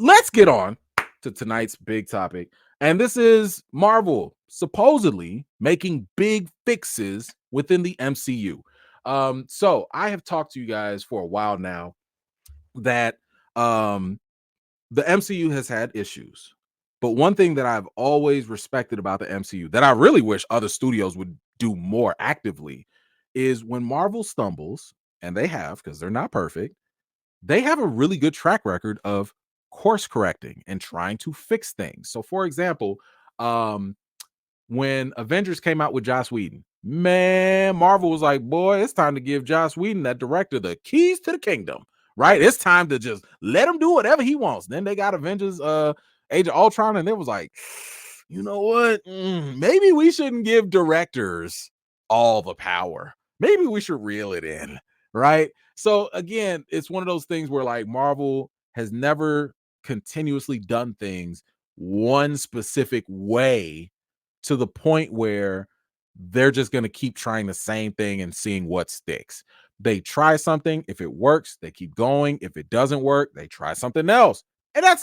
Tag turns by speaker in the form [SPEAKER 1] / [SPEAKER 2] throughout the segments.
[SPEAKER 1] But let's get on to tonight's big topic. And this is Marvel supposedly making big fixes within the MCU. So I have talked to you guys for a while now that the MCU has had issues. But one thing that I've always respected about the MCU that I really wish other studios would do more actively is when Marvel stumbles, and they have because they're not perfect, they have a really good track record of course correcting and trying to fix things. So, for example, when Avengers came out with Joss Whedon, man, Marvel was like, boy, it's time to give Joss Whedon, that director, the keys to the kingdom, right? It's time to just let him do whatever he wants. Then they got Avengers, Age of Ultron, and it was like, you know what? Maybe we shouldn't give directors all the power. Maybe we should reel it in, right? So again, it's one of those things where like Marvel has never continuously done things one specific way to the point where they're just going to keep trying the same thing and seeing what sticks. They try something. If it works, they keep going. If it doesn't work, they try something else. And that's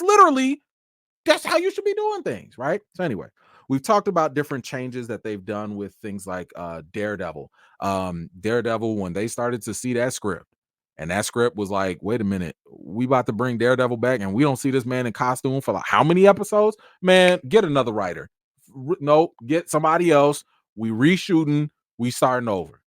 [SPEAKER 1] how you should be doing things, right? So anyway, we've talked about different changes that they've done with things like Daredevil. Daredevil, when they started to see that script, and that script was like, wait a minute, we about to bring Daredevil back and we don't see this man in costume for like how many episodes? Man, get another writer. Nope, get somebody else. We reshooting, we starting over.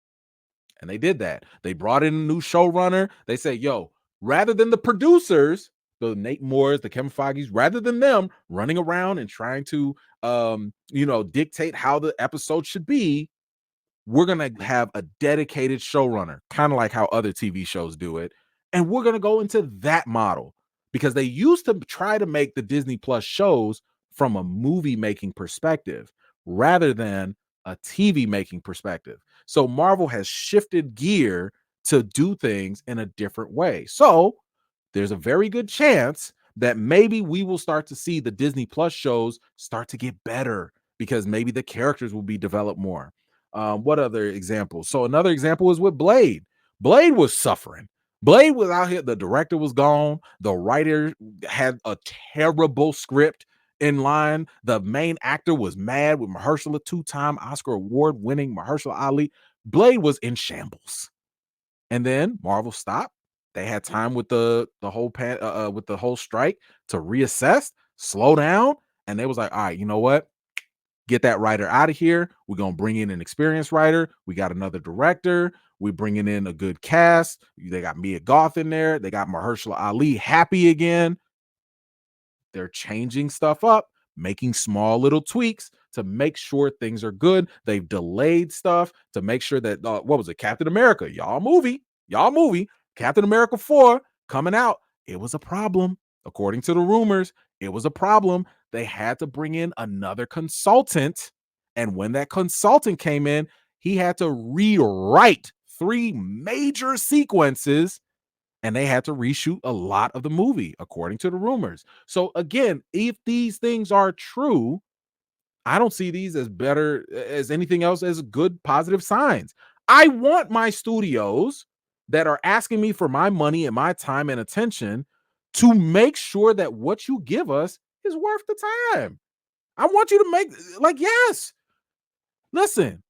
[SPEAKER 1] And they did that. They brought in a new showrunner. They said, yo, rather than the producers, the Nate Moores, the Kevin Feige's, rather than them running around and trying to dictate how the episode should be, we're going to have a dedicated showrunner, kind of like how other TV shows do it. And we're going to go into that model because they used to try to make the Disney Plus shows from a movie making perspective rather than a TV making perspective. So Marvel has shifted gear to do things in a different way. So there's a very good chance that maybe we will start to see the Disney Plus shows start to get better because maybe the characters will be developed more. What other examples? So another example is with Blade. Blade was suffering. Blade was out here. The director was gone. The writer had a terrible script in line. The main actor was mad with Mahershala, two-time Oscar award-winning Mahershala Ali. Blade was in shambles. And then Marvel stopped. They had time with the whole strike to reassess, slow down, and they was like, all right, you know what? Get that writer out of here. We're going to bring in an experienced writer. We got another director. We're bringing in a good cast. They got Mia Goth in there. They got Mahershala Ali happy again. They're changing stuff up, making small little tweaks to make sure things are good. They've delayed stuff to make sure that, what was it? Captain America, y'all movie. Captain America 4 coming out. It was a problem. According to the rumors, it was a problem. They had to bring in another consultant. And when that consultant came in, he had to rewrite 3 major sequences and they had to reshoot a lot of the movie, according to the rumors. So again, if these things are true, I don't see these as better as anything else as good positive signs. I want my studios that are asking me for my money and my time and attention to make sure that what you give us is worth the time. I want you to make yes. Listen,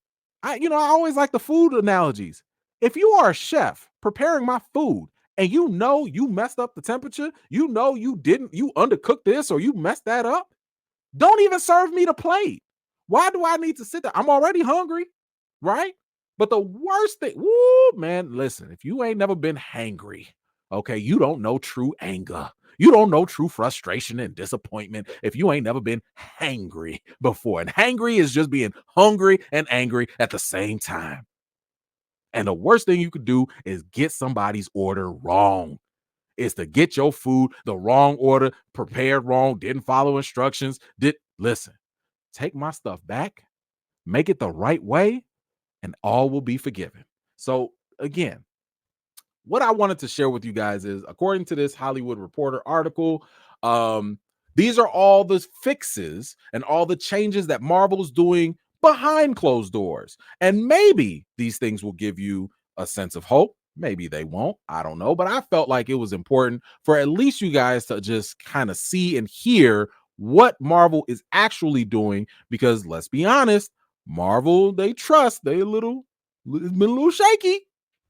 [SPEAKER 1] I always like the food analogies. If you are a chef preparing my food and you messed up the temperature, you undercooked this or you messed that up, don't even serve me the plate. Why do I need to sit there? I'm already hungry, right? But the worst thing, man, listen, if you ain't never been hangry, okay, you don't know true anger. You don't know true frustration and disappointment if you ain't never been hangry before. And hangry is just being hungry and angry at the same time. And the worst thing you could do is get somebody's order wrong. Is to get your food the wrong order, prepared wrong, didn't follow instructions. Listen, take my stuff back, make it the right way, and all will be forgiven. So again, what I wanted to share with you guys is, according to this Hollywood Reporter article, these are all the fixes and all the changes that Marvel's doing behind closed doors. And maybe these things will give you a sense of hope. Maybe they won't. I don't know. But I felt like it was important for at least you guys to just kind of see and hear what Marvel is actually doing. Because let's be honest, Marvel, they trust. It's been a little shaky.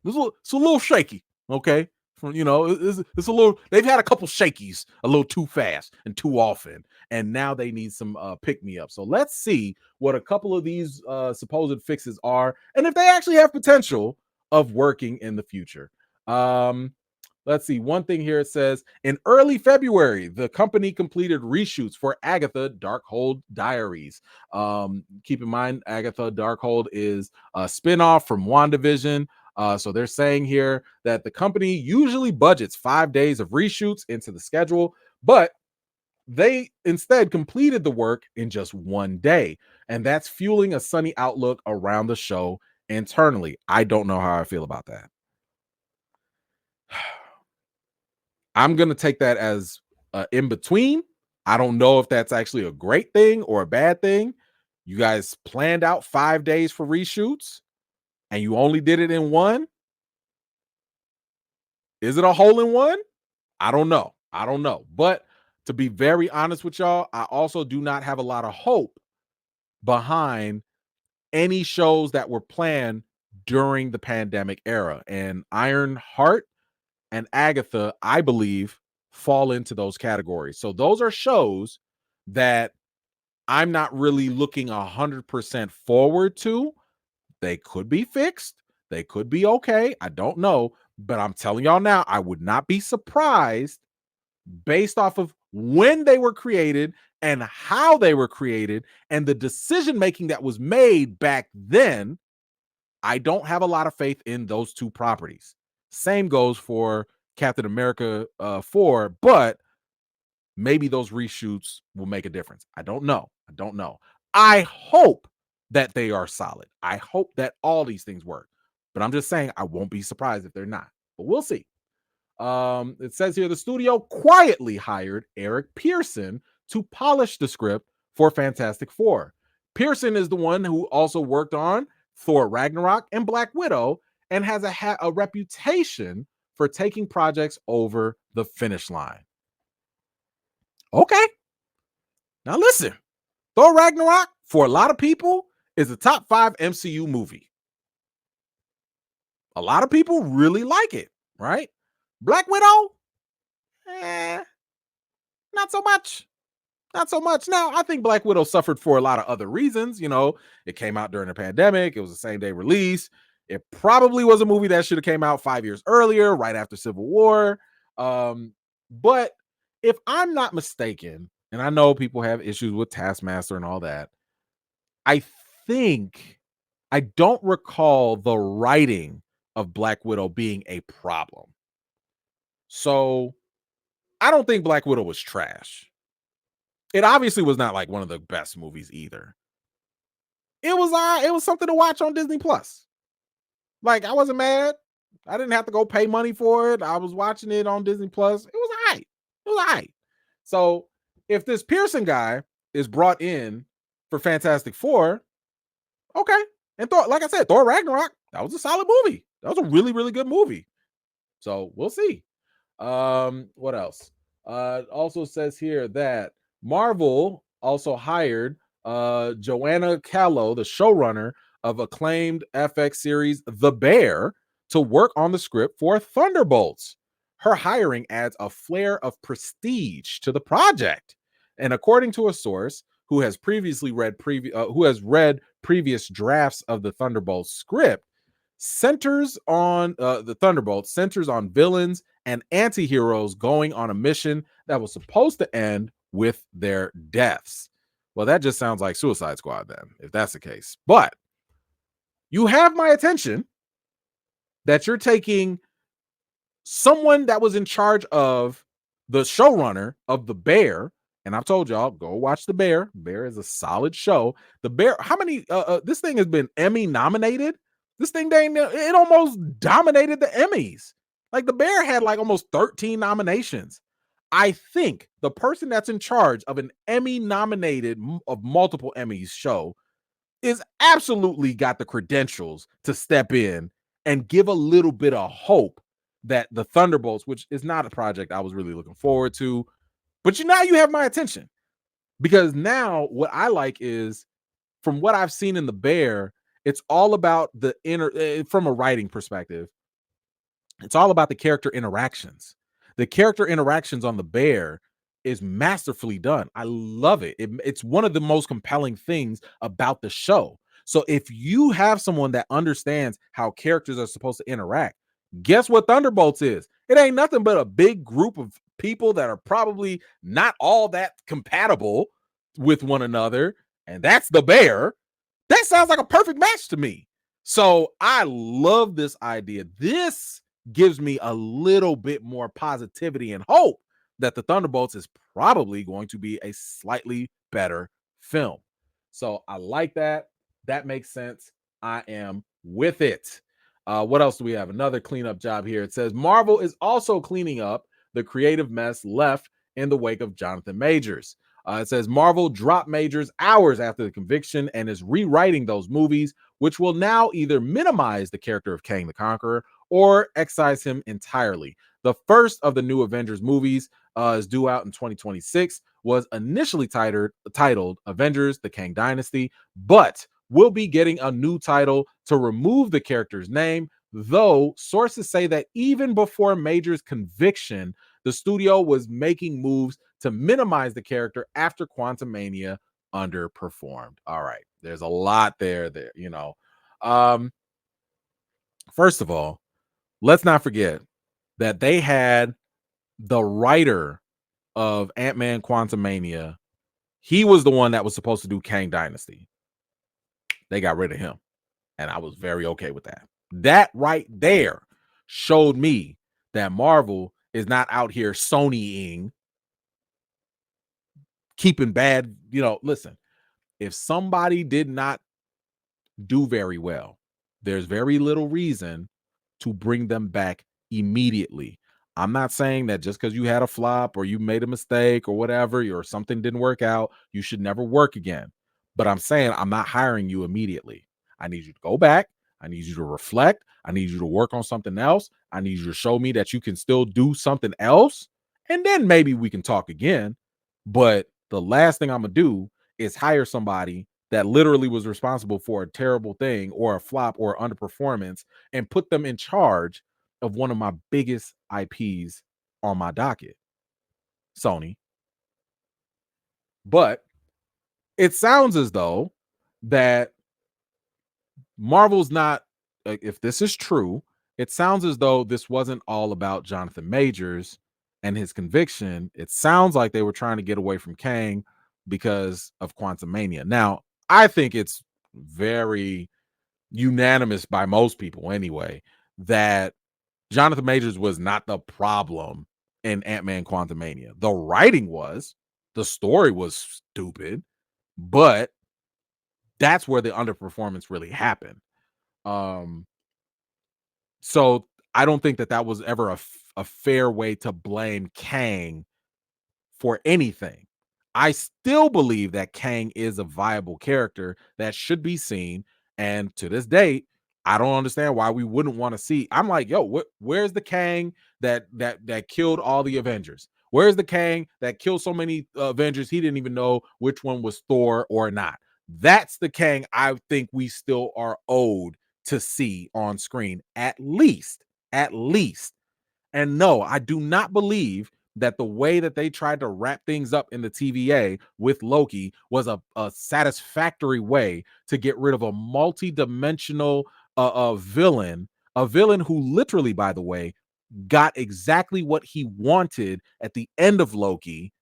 [SPEAKER 1] It's a little shaky. Okay. It's a little, they've had a couple shakies a little too fast and too often. And now they need some pick me up. So let's see what a couple of these supposed fixes are and if they actually have potential of working in the future. Let's see. One thing here, it says in early February, the company completed reshoots for Agatha Darkhold Diaries. Keep in mind, Agatha Darkhold is a spinoff from WandaVision. So they're saying here that the company usually budgets 5 days of reshoots into the schedule, but they instead completed the work in just 1 day. And that's fueling a sunny outlook around the show internally. I don't know how I feel about that. I'm going to take that as in between. I don't know if that's actually a great thing or a bad thing. You guys planned out 5 days for reshoots and you only did it in one. Is it a hole in one? I don't know. But to be very honest with y'all, I also do not have a lot of hope behind any shows that were planned during the pandemic era. And Ironheart and Agatha, I believe, fall into those categories. So those are shows that I'm not really looking 100% forward to. They could be fixed. They could be okay. I don't know. But I'm telling y'all now, I would not be surprised based off of when they were created and how they were created and the decision making that was made back then. I don't have a lot of faith in those two properties. Same goes for Captain America 4, but maybe those reshoots will make a difference. I don't know. I hope that they are solid. I hope that all these things work. But I'm just saying I won't be surprised if they're not. But we'll see. It says here the studio quietly hired Eric Pearson to polish the script for Fantastic Four. Pearson is the one who also worked on Thor Ragnarok and Black Widow and has a reputation for taking projects over the finish line. Okay. Now listen, Thor Ragnarok, for a lot of people, is a top 5 MCU movie. A lot of people really like it, right? Black Widow, not so much. Now, I think Black Widow suffered for a lot of other reasons. It came out during the pandemic. It was the same day release. It probably was a movie that should have came out 5 years earlier, right after Civil War. But if I'm not mistaken, and I know people have issues with Taskmaster and all that, I don't recall the writing of Black Widow being a problem. So I don't think Black Widow was trash. It obviously was not like one of the best movies either. It was something to watch on Disney Plus. Like, I wasn't mad. I didn't have to go pay money for it. I was watching it on Disney Plus. It was all right. So if this Pearson guy is brought in for Fantastic Four, okay. And Thor, like I said, Thor Ragnarok, that was a solid movie. That was a really, really good movie. So we'll see. What else? Also says here that Marvel also hired Joanna Callow, the showrunner of acclaimed FX series The Bear, to work on the script for Thunderbolts. Her hiring adds a flair of prestige to the project. And according to a source who has read previous drafts of the Thunderbolts script, the Thunderbolts centers on villains and anti-heroes going on a mission that was supposed to end with their deaths. Well, that just sounds like Suicide Squad then, if that's the case. But you have my attention that you're taking someone that was in charge of the showrunner of The Bear, and I've told y'all, go watch The Bear. Bear is a solid show. The Bear, how many, this thing has been Emmy nominated. This thing, it almost dominated the Emmys. Like, The Bear had like almost 13 nominations. I think the person that's in charge of an Emmy nominated of multiple Emmys show is absolutely got the credentials to step in and give a little bit of hope that the Thunderbolts, which is not a project I was really looking forward to, but now you have my attention, because now what I like is, from what I've seen in the Bear, it's all about the from a writing perspective, it's all about the character interactions. The character interactions on the Bear is masterfully done. I love it. It's one of the most compelling things about the show. So if you have someone that understands how characters are supposed to interact, guess what Thunderbolts is? It ain't nothing but a big group of people that are probably not all that compatible with one another, and that's the Bear. That sounds like a perfect match to me. So I love this idea. This gives me a little bit more positivity and hope that the Thunderbolts is probably going to be a slightly better film. So I like that. That makes sense. I am with it. What else do we have? Another cleanup job here. It says Marvel is also cleaning up the creative mess left in the wake of Jonathan Majors. It says Marvel dropped Majors hours after the conviction and is rewriting those movies, which will now either minimize the character of Kang the Conqueror or excise him entirely. The first of the new Avengers movies is due out in 2026, was initially titled Avengers the Kang Dynasty, but will be getting a new title to remove the character's name, though sources say that even before Major's conviction, the studio was making moves to minimize the character after Quantumania underperformed. All right, there's a lot there, first of all, let's not forget that they had the writer of Ant-Man Quantumania. He was the one that was supposed to do Kang Dynasty. They got rid of him, and I was very okay with that. That right there showed me that Marvel is not out here Sonying, keeping bad. Listen, if somebody did not do very well, there's very little reason to bring them back immediately. I'm not saying that just because you had a flop or you made a mistake or whatever, or something didn't work out, you should never work again. But I'm saying I'm not hiring you immediately. I need you to go back. I need you to reflect. I need you to work on something else. I need you to show me that you can still do something else. And then maybe we can talk again. But the last thing I'm going to do is hire somebody that literally was responsible for a terrible thing or a flop or underperformance and put them in charge of one of my biggest IPs on my docket, Sony. But it sounds as though that Marvel's not, if this is true, it sounds as though this wasn't all about Jonathan Majors and his conviction. It sounds like they were trying to get away from Kang because of Quantumania. Now, I think it's very unanimous by most people anyway that Jonathan Majors was not the problem in Ant-Man Quantumania. The writing was, the story was stupid, but that's where the underperformance really happened. So I don't think that was ever a fair way to blame Kang for anything. I still believe that Kang is a viable character that should be seen. And to this date, I don't understand why we wouldn't want to see. I'm like, yo, where's the Kang that killed all the Avengers? Where's the Kang that killed so many Avengers he didn't even know which one was Thor or not? That's the Kang I think we still are owed to see on screen, at least. And no, I do not believe that the way that they tried to wrap things up in the TVA with Loki was a satisfactory way to get rid of a multi-dimensional villain, a villain who literally, by the way, got exactly what he wanted at the end of Loki,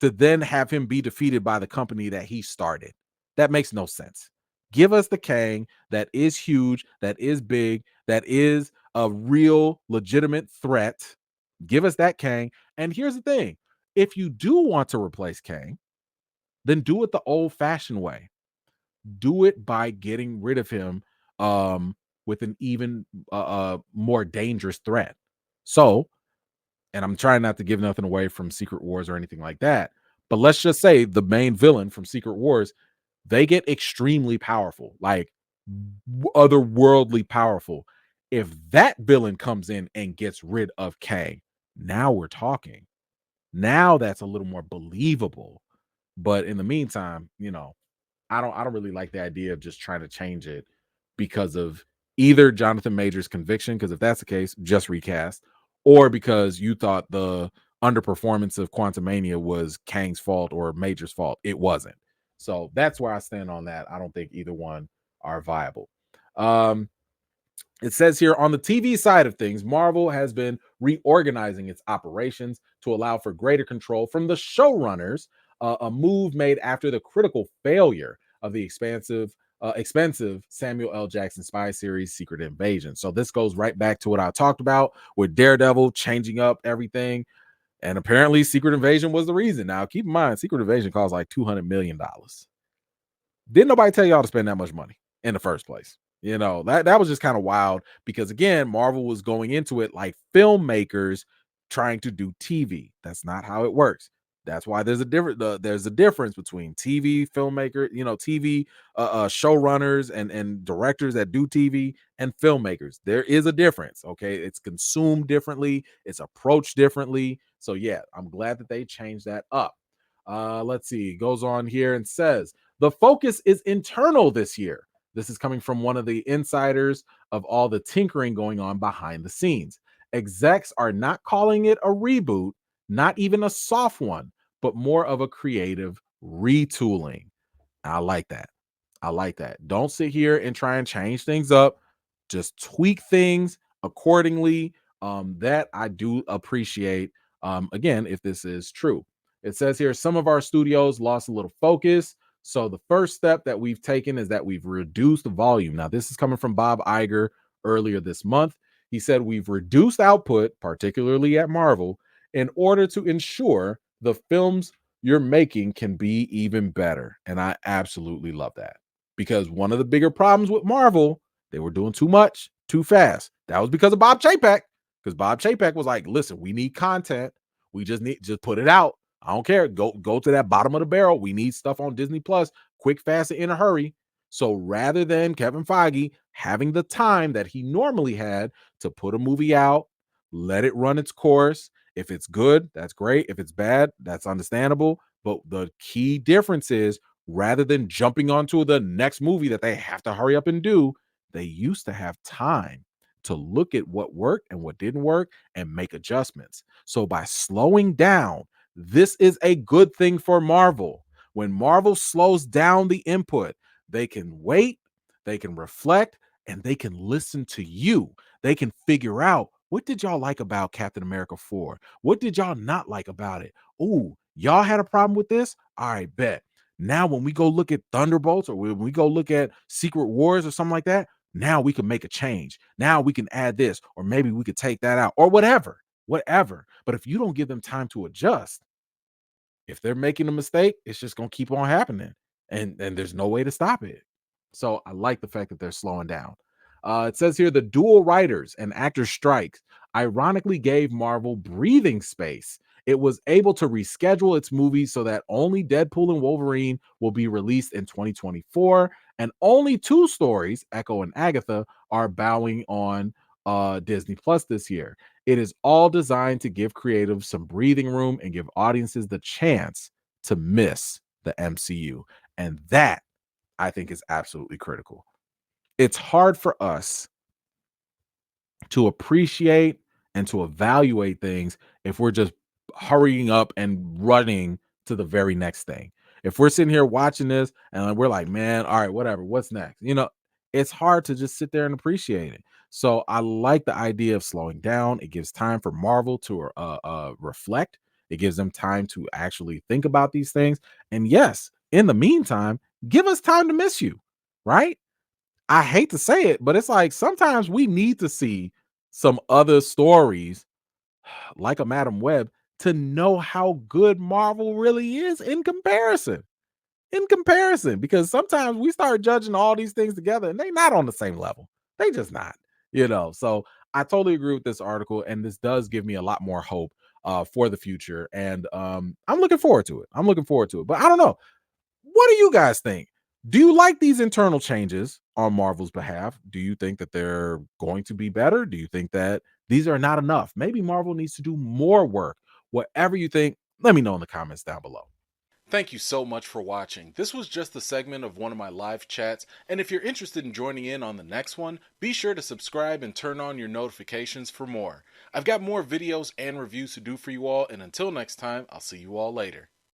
[SPEAKER 1] to then have him be defeated by the company that he started. That makes no sense. Give us the Kang that is huge, that is big, that is a real legitimate threat. Give us that Kang. And here's the thing. If you do want to replace Kang, then do it the old-fashioned way. Do it by getting rid of him with an even more dangerous threat. So, and I'm trying not to give nothing away from Secret Wars or anything like that, but let's just say the main villain from Secret Wars, they get extremely powerful, like otherworldly powerful. If that villain comes in and gets rid of Kang, now we're talking. Now that's a little more believable. But in the meantime, I don't really like the idea of just trying to change it because of either Jonathan Major's conviction, because if that's the case, just recast, or because you thought the underperformance of Quantumania was Kang's fault or Major's fault. It wasn't. So that's where I stand on that. I don't think either one are viable. Um, it says here on the TV side of things, Marvel has been reorganizing its operations to allow for greater control from the showrunners, a move made after the critical failure of the expensive Samuel L. Jackson spy series Secret Invasion. So this goes right back to what I talked about with Daredevil changing up everything. And apparently Secret Invasion was the reason. Now, keep in mind, Secret Invasion cost like $200 million. Didn't nobody tell y'all to spend that much money in the first place? That was just kind of wild because again, Marvel was going into it like filmmakers trying to do TV. That's not how it works. That's why there's a difference between TV filmmaker, TV showrunners and directors that do TV and filmmakers. There is a difference. Okay, it's consumed differently, it's approached differently. So yeah, I'm glad that they changed that up. Let's see. It goes on here and says the focus is internal this year. This is coming from one of the insiders of all the tinkering going on behind the scenes. Execs are not calling it a reboot, not even a soft one, but more of a creative retooling. I like that. I like that. Don't sit here and try and change things up. Just tweak things accordingly. That I do appreciate. Again, if this is true, it says here some of our studios lost a little focus. So the first step that we've taken is that we've reduced the volume. Now, this is coming from Bob Iger earlier this month. He said we've reduced output, particularly at Marvel, in order to ensure the films you're making can be even better. And I absolutely love that because one of the bigger problems with Marvel, they were doing too much, too fast. That was because of Bob Chapek, because Bob Chapek was like, listen, we need content. We just put it out. I don't care. Go to that bottom of the barrel. We need stuff on Disney Plus, quick, fast, and in a hurry. So rather than Kevin Feige having the time that he normally had to put a movie out, let it run its course. If it's good, that's great. If it's bad, that's understandable. But the key difference is rather than jumping onto the next movie that they have to hurry up and do, they used to have time to look at what worked and what didn't work and make adjustments. So by slowing down, this is a good thing for Marvel. When Marvel slows down the input, they can wait, they can reflect, and they can listen to you. They can figure out, what did y'all like about Captain America 4? What did y'all not like about it? Ooh, y'all had a problem with this? All right, bet. Now, when we go look at Thunderbolts or when we go look at Secret Wars or something like that, now we can make a change. Now we can add this, or maybe we could take that out, or whatever. But if you don't give them time to adjust, if they're making a mistake, it's just going to keep on happening. And there's no way to stop it. So I like the fact that they're slowing down. It says here the dual writers and actors strikes ironically gave Marvel breathing space. It was able to reschedule its movies so that only Deadpool and Wolverine will be released in 2024, and only two stories, Echo and Agatha, are bowing on Disney Plus this year. It is all designed to give creatives some breathing room and give audiences the chance to miss the MCU. And that, I think, is absolutely critical. It's hard for us to appreciate and to evaluate things if we're just hurrying up and running to the very next thing. If we're sitting here watching this and we're like, man, all right, whatever, what's next? It's hard to just sit there and appreciate it. So I like the idea of slowing down. It gives time for Marvel to reflect. It gives them time to actually think about these things. And yes, in the meantime, give us time to miss you, right? I hate to say it, but it's like sometimes we need to see some other stories like a Madam Web to know how good Marvel really is in comparison. Because sometimes we start judging all these things together and they're not on the same level. They just not. So I totally agree with this article, and this does give me a lot more hope for the future. And I'm looking forward to it. But I don't know. What do you guys think? Do you like these internal changes on Marvel's behalf? Do you think that they're going to be better? Do you think that these are not enough? Maybe Marvel needs to do more work. Whatever you think, let me know in the comments down below.
[SPEAKER 2] Thank you so much for watching. This was just a segment of one of my live chats, and if you're interested in joining in on the next one, be sure to subscribe and turn on your notifications for more. I've got more videos and reviews to do for you all, and until next time, I'll see you all later.